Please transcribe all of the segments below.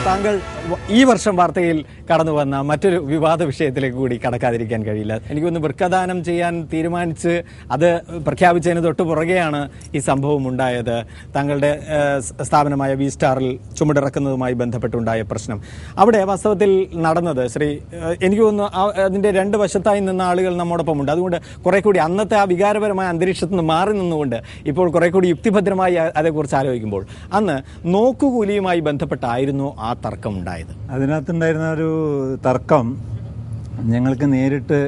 താങ്കൾ ഈ വർഷം വാർത്തയിൽ കടന്നു വന്ന മറ്റൊരു വിവാദ വിഷയത്തിലേക്ക് കൂടി കടക്കാതിരിക്കാൻ കഴിയില്ല. എനിക്കൊന്ന് വൃക്കദാനം ചെയ്യാൻ തീരുമാനിച്ച് അത് പ്രഖ്യാപിച്ചതിന് തൊട്ട് പുറകെയാണ് ഈ സംഭവം ഉണ്ടായത്. താങ്കളുടെ സ്ഥാപനമായ വി സ്റ്റാറിൽ ചുമടിറക്കുന്നതുമായി ബന്ധപ്പെട്ടുണ്ടായ പ്രശ്നം അവിടെ വാസ്തവത്തിൽ നടന്നത് എനിക്ക് തോന്നുന്നു അതിന്റെ രണ്ട് വശത്തായി നിന്ന ആളുകൾ നമ്മോടൊപ്പം ഉണ്ട്. അതുകൊണ്ട് കുറെ കൂടി അന്നത്തെ ആ വികാരപരമായ അന്തരീക്ഷത്തിൽ നിന്ന് മാറി നിന്നുകൊണ്ട് ഇപ്പോൾ കുറെ കൂടി യുക്തിഭദ്രമായി അതേക്കുറിച്ച് ആലോചിക്കുമ്പോൾ അന്ന് നോക്കുകൂലിയുമായി ബന്ധപ്പെട്ടായിരുന്നു ആ തർക്കം ഉണ്ടായത്. അതിനകത്തുണ്ടായിരുന്ന ഒരു തർക്കം ഞങ്ങൾക്ക് നേരിട്ട്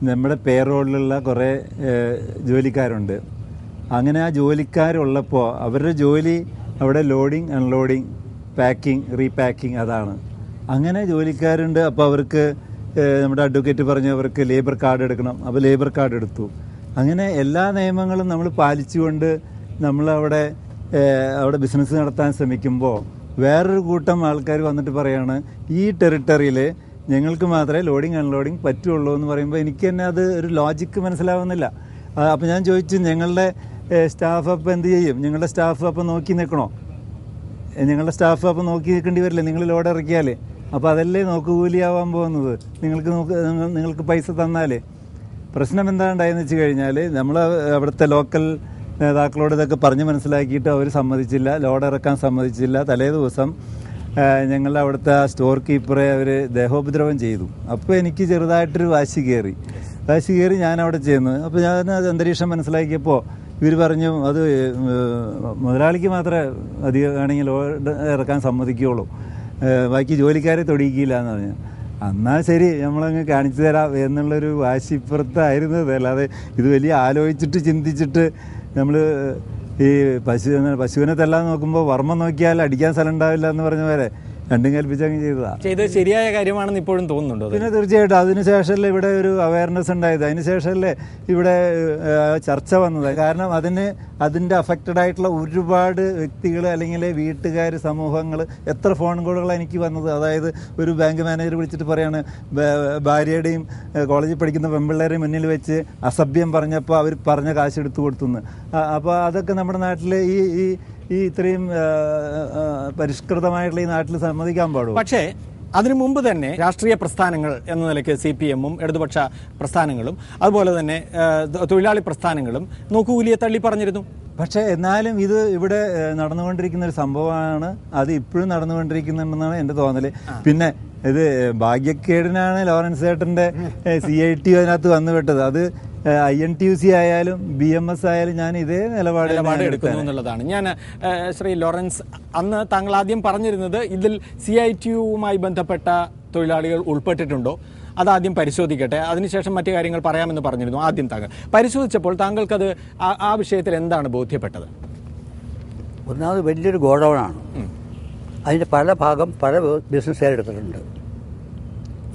നമ്മുടെ പേറോളിലുള്ള കുറേ ജോലിക്കാരുണ്ട്. അങ്ങനെ ആ ജോലിക്കാരുള്ളപ്പോൾ അവരുടെ ജോലി അവിടെ ലോഡിങ് അൺലോഡിങ് പാക്കിങ് റീപാക്കിങ് അതാണ്. അങ്ങനെ ജോലിക്കാരുണ്ട്. അപ്പോൾ അവർക്ക് നമ്മുടെ അഡ്വക്കേറ്റ് പറഞ്ഞു അവർക്ക് ലേബർ കാർഡ് എടുക്കണം. അപ്പോൾ ലേബർ കാർഡ് എടുത്തു. അങ്ങനെ എല്ലാ നിയമങ്ങളും നമ്മൾ പാലിച്ചുകൊണ്ട് നമ്മളവിടെ ബിസിനസ് നടത്താൻ ശ്രമിക്കുമ്പോൾ വേറൊരു കൂട്ടം ആൾക്കാർ വന്നിട്ട് പറയാണ് ഈ ടെറിട്ടറിയിൽ ഞങ്ങൾക്ക് മാത്രമേ ലോഡിങ് അൺലോഡിങ് പറ്റുള്ളൂ എന്ന് പറയുമ്പോൾ എനിക്ക് തന്നെ അത് ഒരു ലോജിക്ക് മനസ്സിലാവുന്നില്ല. അപ്പോൾ ഞാൻ ചോദിച്ചു ഞങ്ങളുടെ സ്റ്റാഫ് അപ്പം എന്ത് ചെയ്യും? ഞങ്ങളുടെ സ്റ്റാഫ് അപ്പം നോക്കി നിൽക്കണോ? ഞങ്ങളുടെ സ്റ്റാഫ് അപ്പം നോക്കി നിൽക്കേണ്ടി വരില്ലേ നിങ്ങൾ ലോഡ് ഇറക്കിയാൽ? അപ്പോൾ അതല്ലേ നോക്കുകൂലിയാവാൻ പോകുന്നത്. നിങ്ങൾക്ക് പൈസ തന്നാൽ. പ്രശ്നം എന്താണ്ടായെന്ന് വെച്ച് കഴിഞ്ഞാൽ നമ്മൾ അവിടുത്തെ ലോക്കൽ നേതാക്കളോട് ഇതൊക്കെ പറഞ്ഞ് മനസ്സിലാക്കിയിട്ട് അവർ സമ്മതിച്ചില്ല, ലോഡ് ഇറക്കാൻ സമ്മതിച്ചില്ല. തലേ ദിവസം ഞങ്ങളുടെ അവിടുത്തെ സ്റ്റോർ കീപ്പറെ അവർ ദേഹോപദ്രവം ചെയ്തു. അപ്പോൾ എനിക്ക് ചെറുതായിട്ടൊരു വാശി കയറി ഞാൻ അവിടെ ചെന്നു. അപ്പോൾ ഞാൻ അന്തരീക്ഷം മനസ്സിലാക്കിയപ്പോൾ ഇവർ പറഞ്ഞു അത് മുതലാളിക്ക് മാത്രമേ അധികം ആണെങ്കിൽ ലോഡ് ഇറക്കാൻ സമ്മതിക്കുകയുള്ളൂ, ബാക്കി ജോലിക്കാരെ തൊടിയിക്കില്ല എന്ന് പറഞ്ഞു. എന്നാൽ ശരി നമ്മളങ്ങ് കാണിച്ചു തരാം എന്നുള്ളൊരു വാശി ഇപ്പുറത്തായിരുന്നത്. അല്ലാതെ ഇത് വലിയ ആലോചിച്ചിട്ട് ചിന്തിച്ചിട്ട് നമ്മൾ ഈ പശുവിനെ തല്ലാൻ നോക്കുമ്പോൾ വർമ്മ നോക്കിയാൽ അടിക്കാൻ സ്ഥലം ഉണ്ടാവില്ല എന്ന് പറഞ്ഞ പോലെ രണ്ടും കൽപ്പിച്ചങ്ങ് ചെയ്തത് ശരിയായ കാര്യമാണെന്ന് ഇപ്പോഴും തോന്നുന്നുണ്ടോ? പിന്നെ തീർച്ചയായിട്ടും അതിനുശേഷമല്ലേ ഇവിടെ ഒരു അവയർനെസ് ഉണ്ടായത്, അതിനുശേഷമല്ലേ ഇവിടെ ചർച്ച വന്നത്. കാരണം അതിൻ്റെ അഫക്റ്റഡ് ആയിട്ടുള്ള ഒരുപാട് വ്യക്തികൾ അല്ലെങ്കിൽ വീട്ടുകാർ, സമൂഹങ്ങൾ, എത്ര ഫോൺ കോളുകളാണ് എനിക്ക് വന്നത്. അതായത് ഒരു ബാങ്ക് മാനേജർ വിളിച്ചിട്ട് പറയാണ് ഭാര്യയുടെയും കോളേജിൽ പഠിക്കുന്ന പെൺപിള്ളേരെയും മുന്നിൽ വെച്ച് അസഭ്യം പറഞ്ഞപ്പോൾ അവർ പറഞ്ഞ കാശ് എടുത്തു കൊടുത്തുനിന്ന്. അപ്പോൾ അതൊക്കെ നമ്മുടെ നാട്ടിൽ ഈ ഇത്രയും പരിഷ്കൃതമായിട്ടുള്ള ഈ നാട്ടിൽ സമ്മതിക്കാൻ പാടും. പക്ഷേ അതിനു മുമ്പ് തന്നെ രാഷ്ട്രീയ പ്രസ്ഥാനങ്ങൾ എന്ന നിലയ്ക്ക് CPM-ഉം ഇടതുപക്ഷ പ്രസ്ഥാനങ്ങളും അതുപോലെ തന്നെ തൊഴിലാളി പ്രസ്ഥാനങ്ങളും നോക്കുകൂലിയെ തള്ളി പറഞ്ഞിരുന്നു. പക്ഷേ എന്നാലും ഇത് ഇവിടെ നടന്നുകൊണ്ടിരിക്കുന്ന ഒരു സംഭവമാണ്. അത് ഇപ്പോഴും നടന്നുകൊണ്ടിരിക്കുന്നുണ്ടെന്നാണ് എൻ്റെ തോന്നൽ. പിന്നെ ഇത് ഭാഗ്യക്കേടിനാണ് ലോറൻസ് ചേട്ടൻ്റെ CIT അതിനകത്ത് വന്നുവിട്ടത്. അത് INTUC ആയാലും BMS ആയാലും ഞാൻ ഇതേ നിലപാട് എടുക്കുന്നു എന്നുള്ളതാണ്. ഞാൻ ശ്രീ ലോറൻസ്, അന്ന് താങ്കൾ ആദ്യം പറഞ്ഞിരുന്നത് ഇതിൽ CITU-വുമായി ബന്ധപ്പെട്ട തൊഴിലാളികൾ ഉൾപ്പെട്ടിട്ടുണ്ടോ അതാദ്യം പരിശോധിക്കട്ടെ, അതിനുശേഷം മറ്റു കാര്യങ്ങൾ പറയാമെന്ന് പറഞ്ഞിരുന്നു. ആദ്യം താങ്കൾ പരിശോധിച്ചപ്പോൾ താങ്കൾക്കത് ആ വിഷയത്തിൽ എന്താണ് ബോധ്യപ്പെട്ടത്? ഒന്നാമത് വലിയൊരു ഗോഡൗണാണ്. അതിൻ്റെ പല ഭാഗം പല ബിസിനസ്സുകാരെടുത്തിട്ടുണ്ട്.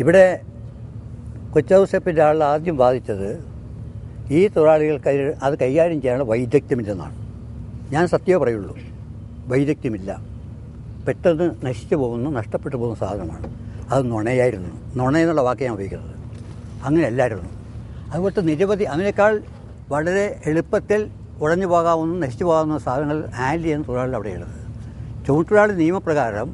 ഇവിടെ കൊച്ചൗസപ്പിൻ്റെ ആൾ ആദ്യം ബാധിച്ചത് ഈ തൊഴിലാളികൾ അത് കൈകാര്യം ചെയ്യാനുള്ള വൈദഗ്ധ്യമില്ലെന്നാണ്. ഞാൻ സത്യമേ പറയുള്ളൂ, വൈദഗ്ധ്യമില്ല. പെട്ടെന്ന് നശിച്ചു പോകുന്നു, നഷ്ടപ്പെട്ടു പോകുന്ന സാധനമാണ്. അത് നുണയായിരുന്നു. നുണയെന്നുള്ള വാക്ക് ഞാൻ ഉപയോഗിക്കുന്നത്. അങ്ങനെയല്ലായിരുന്നു. അതുപോലത്തെ നിരവധി അതിനേക്കാൾ വളരെ എളുപ്പത്തിൽ ഉടഞ്ഞു പോകാവുന്ന നശിച്ചു പോകാവുന്ന സാധനങ്ങൾ ഹാൻഡിൽ ചെയ്യുന്ന തൊഴിലാളികൾ അവിടെയുള്ളത്. ചുമട്ടുതൊഴിലാളി നിയമപ്രകാരം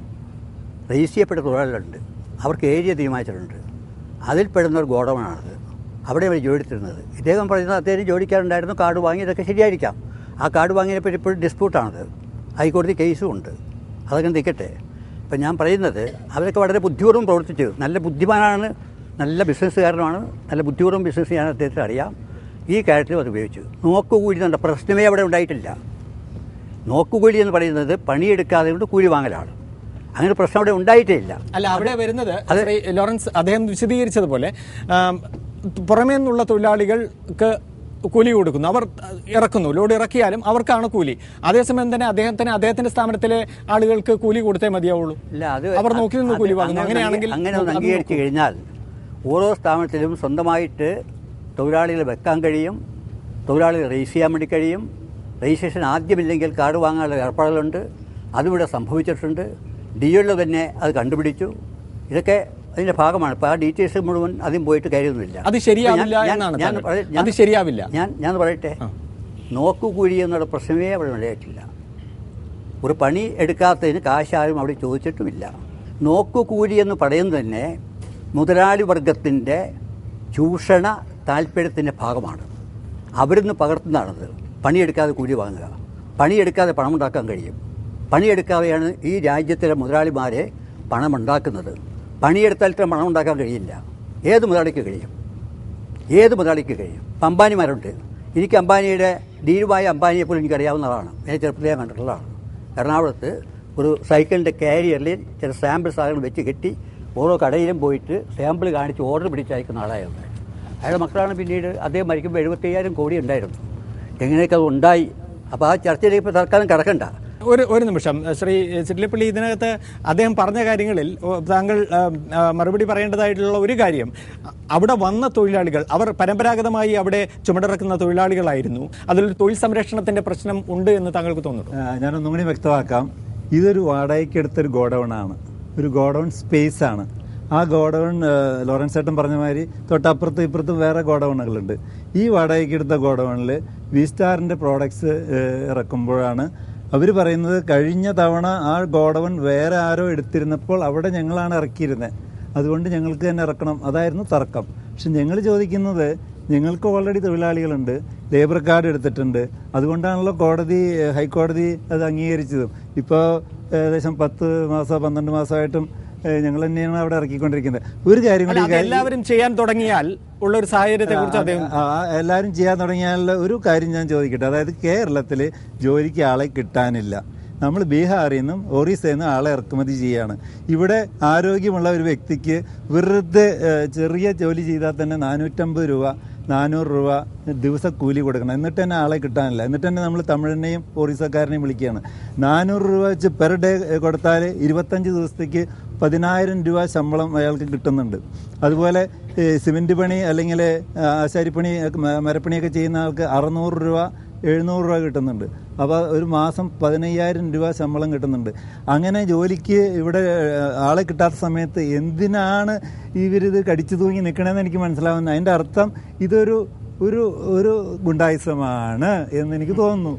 രജിസ്റ്റർ ചെയ്യപ്പെട്ട തൊഴിലാളികളുണ്ട്. അവർക്ക് ഏരിയ തീരുമാനിച്ചിട്ടുണ്ട്. അതിൽപ്പെടുന്ന ഒരു ഗോഡൗണാണത്. അവിടെ അവർ ജോലി എടുത്തിരുന്നത്. ഇദ്ദേഹം പറയുന്നത് അദ്ദേഹം ജോലിക്കാരുണ്ടായിരുന്നു, കാർഡ് വാങ്ങി. ഇതൊക്കെ ശരിയായിരിക്കാം. ആ കാർഡ് വാങ്ങിയതിനെപ്പറ്റി ഇപ്പോഴും ഡിസ്പ്യൂട്ടാണത്. ഹൈക്കോടതി കേസും ഉണ്ട്. അതൊക്കെ നിൽക്കട്ടെ. ഇപ്പം ഞാൻ പറയുന്നത് അവരൊക്കെ വളരെ ബുദ്ധിപൂർവ്വം പ്രവർത്തിച്ചു. നല്ല ബുദ്ധിമാനാണ്, നല്ല ബിസിനസ്സുകാരനാണ്, നല്ല ബുദ്ധിപൂർവ്വം ബിസിനസ് ചെയ്യാൻ അദ്ദേഹത്തിന് അറിയാം. ഈ കാര്യത്തിലും അത് ഉപയോഗിച്ചു. നോക്കുകൂലി എന്ന പ്രശ്നമേ അവിടെ ഉണ്ടായിട്ടില്ല. നോക്കുകൂലി എന്ന് പറയുന്നത് പണിയെടുക്കാതെ കൊണ്ട് കൂലി വാങ്ങലാണ്. അങ്ങനെ പ്രശ്നം അവിടെ ഉണ്ടായിട്ടേ ഇല്ല. അല്ല, അവിടെ വരുന്നത് ലോറൻസ് അദ്ദേഹം വിശദീകരിച്ചതുപോലെ പുറമേ നിന്നുള്ള തൊഴിലാളികൾക്ക് കൂലി കൊടുക്കുന്നു, അവർ ഇറക്കുന്നു, ലോഡ് ഇറക്കിയാലും അവർക്കാണ് കൂലി. അതേസമയം തന്നെ അദ്ദേഹത്തിന്റെ സ്ഥാപനത്തിലെ ആളുകൾക്ക് കൂലി കൊടുത്തേ മതിയാവുള്ളൂ. അവർ നോക്കി നിന്ന് കൂലി വാങ്ങുന്നു. അങ്ങനെയാണെങ്കിൽ അങ്ങനെ ഒന്ന് അംഗീകരിച്ചു കഴിഞ്ഞാൽ ഓരോ സ്ഥാപനത്തിലും സ്വന്തമായിട്ട് തൊഴിലാളികളെ വെക്കാൻ കഴിയും, തൊഴിലാളികൾ രജിസ്റ്റർ ചെയ്യാൻ വേണ്ടി കഴിയും. രജിസ്ട്രേഷൻ ആദ്യമില്ലെങ്കിൽ കാർഡ് വാങ്ങാനുള്ള ഏർപ്പാടുകളുണ്ട്. അതിവിടെ സംഭവിച്ചിട്ടുണ്ട്. DL തന്നെ അത് കണ്ടുപിടിച്ചു. ഇതൊക്കെ അതിൻ്റെ ഭാഗമാണ്. ഇപ്പോൾ ആ ഡീറ്റെയിൽസ് മുഴുവൻ ആദ്യം പോയിട്ട് കാര്യമൊന്നുമില്ല. അത് ശരിയാവില്ല. ഞാൻ പറയട്ടെ, നോക്കുകൂലി എന്നുള്ള പ്രശ്നമേ അവിടെ ഉണ്ടായിട്ടില്ല. ഒരു പണി എടുക്കാത്തതിന് കാശ് ആരും അവിടെ ചോദിച്ചിട്ടുമില്ല. നോക്കുകൂലി എന്ന് പറയുന്നത് തന്നെ മുതലാളി വർഗത്തിൻ്റെ ചൂഷണ താല്പര്യത്തിൻ്റെ ഭാഗമാണ്. അവരിന്ന് പകർത്തുന്നതാണത്. പണിയെടുക്കാതെ കൂലി വാങ്ങുക, പണിയെടുക്കാതെ പണമുണ്ടാക്കാൻ കഴിയും. പണിയെടുക്കാതെയാണ് ഈ രാജ്യത്തിലെ മുതലാളിമാരെ പണമുണ്ടാക്കുന്നത്. പണിയെടുത്താൽ ഇത്ര പണം ഉണ്ടാക്കാൻ കഴിയില്ല. ഏത് മുതലാളിക്ക് കഴിയും? ഏത് മുതലാളിക്ക് കഴിയും? ഇപ്പം അംബാനിമാരുണ്ട്. എനിക്ക് അംബാനിയുടെ ധീരുവായ അംബാനിയെ പോലും എനിക്കറിയാവുന്നതാണ്. ഞാൻ ചെറുപ്പത്തിലേ കണ്ടിട്ടുള്ളതാണ്. എറണാകുളത്ത് ഒരു സൈക്കിളിൻ്റെ കാരിയറിൽ ചില സാമ്പിൾ സാധനങ്ങൾ വെച്ച് കെട്ടി ഓരോ കടയിലും പോയിട്ട് സാമ്പിൾ കാണിച്ച് ഓർഡർ പിടിച്ചയക്കുന്ന ആളായിരുന്നു. അയാളുടെ മക്കളാണ് പിന്നീട് അദ്ദേഹം മരിക്കുമ്പോൾ 75,000 കോടി ഉണ്ടായിരുന്നു. എങ്ങനെയൊക്കെ അത് ഉണ്ടായി? അപ്പോൾ ആ ചർച്ചയിലേക്ക് ഇപ്പോൾ തൽക്കാലം കിടക്കണ്ട. ഒരു നിമിഷം ശ്രീ ചിറ്റിലപ്പള്ളി, ഇതിനകത്ത് അദ്ദേഹം പറഞ്ഞ കാര്യങ്ങളിൽ താങ്കൾ മറുപടി പറയേണ്ടതായിട്ടുള്ള ഒരു കാര്യം, അവിടെ വന്ന തൊഴിലാളികൾ അവർ പരമ്പരാഗതമായി അവിടെ ചുമടിറക്കുന്ന തൊഴിലാളികളായിരുന്നു. അതിലൊരു തൊഴിൽ സംരക്ഷണത്തിന്റെ പ്രശ്നം ഉണ്ട് എന്ന് താങ്കൾക്ക് തോന്നുന്നു? ഞാനൊന്നും കൂടി വ്യക്തമാക്കാം. ഇതൊരു വാടകയ്ക്കെടുത്തൊരു ഗോഡൗണാണ്, ഒരു ഗോഡൗൺ സ്പേസ് ആണ്. ആ ഗോഡൗൺ ലോറൻസ് ചേട്ടൻ പറഞ്ഞ മാതിരി തൊട്ടപ്പുറത്തും ഇപ്പുറത്തും വേറെ ഗോഡൗണുകളുണ്ട്. ഈ വാടകയ്ക്കെടുത്ത ഗോഡൗണിൽ വി സ്റ്റാറിൻ്റെ പ്രോഡക്ട്സ് ഇറക്കുമ്പോഴാണ് അവർ പറയുന്നത് കഴിഞ്ഞ തവണ ആ ഗോഡൗൺ വേറെ ആരോ എടുത്തിരുന്നപ്പോൾ അവിടെ ഞങ്ങളാണ് ഇറക്കിയിരുന്നത്, അതുകൊണ്ട് ഞങ്ങൾക്ക് തന്നെ ഇറക്കണം. അതായിരുന്നു തർക്കം. പക്ഷെ ഞങ്ങൾ ചോദിക്കുന്നത്, ഞങ്ങൾക്ക് ഓൾറെഡി തൊഴിലാളികളുണ്ട്, ലേബർ കാർഡ് എടുത്തിട്ടുണ്ട്, അതുകൊണ്ടാണല്ലോ ഹൈക്കോടതി അത് അംഗീകരിച്ചതും. ഇപ്പോൾ ഏകദേശം 10 മാസം 12 മാസമായിട്ടും ഞങ്ങൾ തന്നെയാണ് അവിടെ ഇറക്കിക്കൊണ്ടിരിക്കുന്നത്. ഒരു കാര്യം കൂടി, എല്ലാവരും ചെയ്യാൻ തുടങ്ങിയാൽ ഉള്ള ഒരു സാഹചര്യത്തെ കുറിച്ച് എല്ലാവരും ചെയ്യാൻ തുടങ്ങിയാൽ ഒരു കാര്യം ഞാൻ ചോദിക്കട്ടെ. അതായത് കേരളത്തിൽ ജോലിക്ക് ആളെ കിട്ടാനില്ല. നമ്മൾ ബീഹാറിൽ നിന്നും ഒറീസയിൽ നിന്നും ആളെ ഇറക്കുമതി ചെയ്യുകയാണ്. ഇവിടെ ആരോഗ്യമുള്ള ഒരു വ്യക്തിക്ക് വെറുതെ ചെറിയ ജോലി ചെയ്താൽ തന്നെ 450 രൂപ 400 രൂപ ദിവസം കൂലി കൊടുക്കണം. എന്നിട്ട് തന്നെ ആളെ കിട്ടാനില്ല. എന്നിട്ട് തന്നെ നമ്മൾ തമിഴിനെയും ഒറീസക്കാരനെയും വിളിക്കുകയാണ്. 400 രൂപ വെച്ച് പെർ ഡേ കൊടുത്താൽ 25 ദിവസത്തേക്ക് 10,000 രൂപ ശമ്പളം അയാൾക്ക് കിട്ടുന്നുണ്ട്. അതുപോലെ സിമെൻറ്റ് പണി അല്ലെങ്കിൽ ആശാരിപ്പണി മരപ്പണിയൊക്കെ ചെയ്യുന്ന ആൾക്ക് 600 രൂപ 700 രൂപ കിട്ടുന്നുണ്ട്. അപ്പോൾ ഒരു മാസം 15,000 രൂപ ശമ്പളം കിട്ടുന്നുണ്ട്. അങ്ങനെ ജോലിക്ക് ഇവിടെ ആളെ കിട്ടാത്ത സമയത്ത് എന്തിനാണ് ഇവരിത് കടിച്ചു തൂങ്ങി നിൽക്കണമെന്ന് എനിക്ക് മനസ്സിലാവുന്നത്. അതിൻ്റെ അർത്ഥം ഇതൊരു ഒരു ഒരു ഗുണ്ടായിസമാണ് എന്ന് എനിക്ക് തോന്നുന്നു.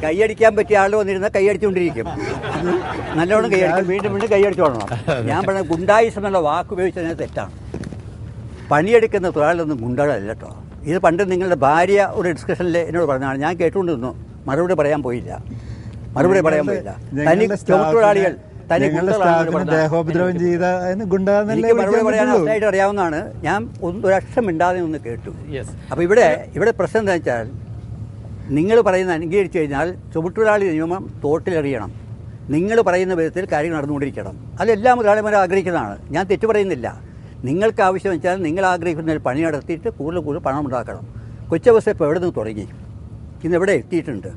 കൈയടിക്കാൻ പറ്റിയ ആൾ വന്നിരുന്നാൽ കൈയടിച്ചുകൊണ്ടിരിക്കും, നല്ലോണം കൈയടിക്കും, വീണ്ടും വീണ്ടും കൈയടിച്ചോളണം. ഞാൻ പറഞ്ഞ ഗുണ്ടായിസം എന്നുള്ള വാക്ക് ഉപയോഗിച്ചതിന് തെറ്റാണ്. പണിയെടുക്കുന്ന തൊഴിലാളിയൊന്നും ഗുണ്ടകളല്ല കേട്ടോ. ഇത് പണ്ട് നിങ്ങളുടെ ഭാര്യ ഒരു ഡിസ്കഷനിൽ എന്നോട് പറഞ്ഞതാണ്, ഞാൻ കേട്ടുകൊണ്ട് നിന്നു, മറുപടി പറയാൻ പോയില്ല. തൊഴിലാളികൾ ദേഹോപദ്രവം ചെയ്ത മറുപടി പറയാൻ അവസായിട്ട് അറിയാവുന്നതാണ്. ഞാൻ ഒരു അക്ഷരം മിണ്ടാതെ ഒന്ന് കേട്ടു. അപ്പോൾ ഇവിടെ പ്രശ്നം എന്താ വെച്ചാൽ, നിങ്ങൾ പറയുന്ന അംഗീകരിച്ചു കഴിഞ്ഞാൽ ചുമട്ടുതൊഴിലാളി നിയമം തോട്ടിലെറിയണം. നിങ്ങൾ പറയുന്ന വിധത്തിൽ കാര്യങ്ങൾ നടന്നുകൊണ്ടിരിക്കണം. അതെല്ലാ മുതലാളിമാരും ആഗ്രഹിക്കുന്നതാണ്. ഞാൻ തെറ്റു പറയുന്നില്ല. നിങ്ങൾക്ക് ആവശ്യം വെച്ചാൽ നിങ്ങൾ ആഗ്രഹിക്കുന്ന പണി നടത്തിയിട്ട് കൂടുതൽ പണം ഉണ്ടാക്കണം. കൊച്ചവസ്ഥ ഇപ്പോൾ എവിടെ നിന്ന് തുടങ്ങി? ഇന്ന് എവിടെ എത്തിയിട്ടുണ്ട്?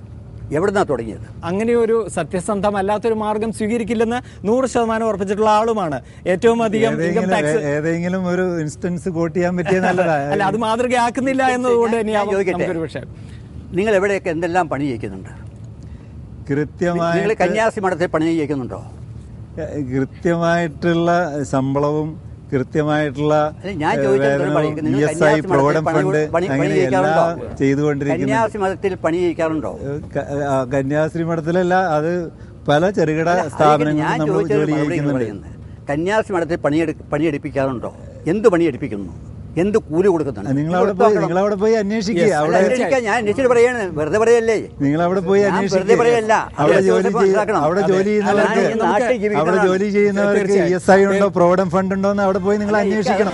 എവിടെ നിന്നാണ് തുടങ്ങിയത്? അങ്ങനെ ഒരു സത്യസന്ധമല്ലാത്തൊരു മാർഗം സ്വീകരിക്കില്ലെന്ന് 100% ഉറപ്പിച്ചിട്ടുള്ള ആളുമാണ്. ഏറ്റവും അധികം ഇൻകം ടാക്സ് ഏതെങ്കിലും ഒരു ഇൻസ്റ്റൻസ് കോട്ട് ചെയ്യാൻ പറ്റിയ നല്ലതാണ്. അല്ല, അത് മാതൃകയാക്കുന്നില്ല എന്നതുകൊണ്ട് ചോദിക്കട്ടെ, നിങ്ങൾ എവിടെയൊക്കെ എന്തെല്ലാം പണി ചെയ്യിക്കുന്നുണ്ട്? കൃത്യമായി നിങ്ങൾ കന്യാസി മഠത്തിൽ പണി ചെയ്യിക്കുന്നുണ്ടോ? കൃത്യമായിട്ടുള്ള ശമ്പളവും കൃത്യമായിട്ടുള്ള പ്രോവിഡന്റ് ഫണ്ട് ചെയ്തുകൊണ്ടിരിക്കുന്നു. കന്യാസ്ത്രീ മഠത്തിൽ പണി ചെയ്യിക്കാറുണ്ടോ? കന്യാസ്ത്രീ മഠത്തിലല്ല, അത് പല ചെറുകിട സ്ഥാപനങ്ങളും നമ്മൾ ജോലി ചെയ്യുന്നുണ്ട്. കന്യാസ്ത്രീ മഠത്തിൽ പണിയെടുപ്പിക്കാറുണ്ടോ? എന്ത് പണിയെടുപ്പിക്കുന്നു? എന്ത് കൂലി കൊടുക്കുന്നുണ്ട്? നിങ്ങളവിടെ പോയി അന്വേഷിക്കുക. ഞാൻ അന്വേഷിച്ചിട്ട് പറയാണ്, വെറുതെ പറയല്ലേ. നിങ്ങളവിടെ പോയി അന്വേഷിക്കുക. അവിടെ ജോലി ചെയ്യുന്നവർക്ക് ESI ഉണ്ടോ, പ്രോവിഡന്റ് ഫണ്ട് ഉണ്ടോ എന്ന് അവിടെ പോയി നിങ്ങൾ അന്വേഷിക്കണം.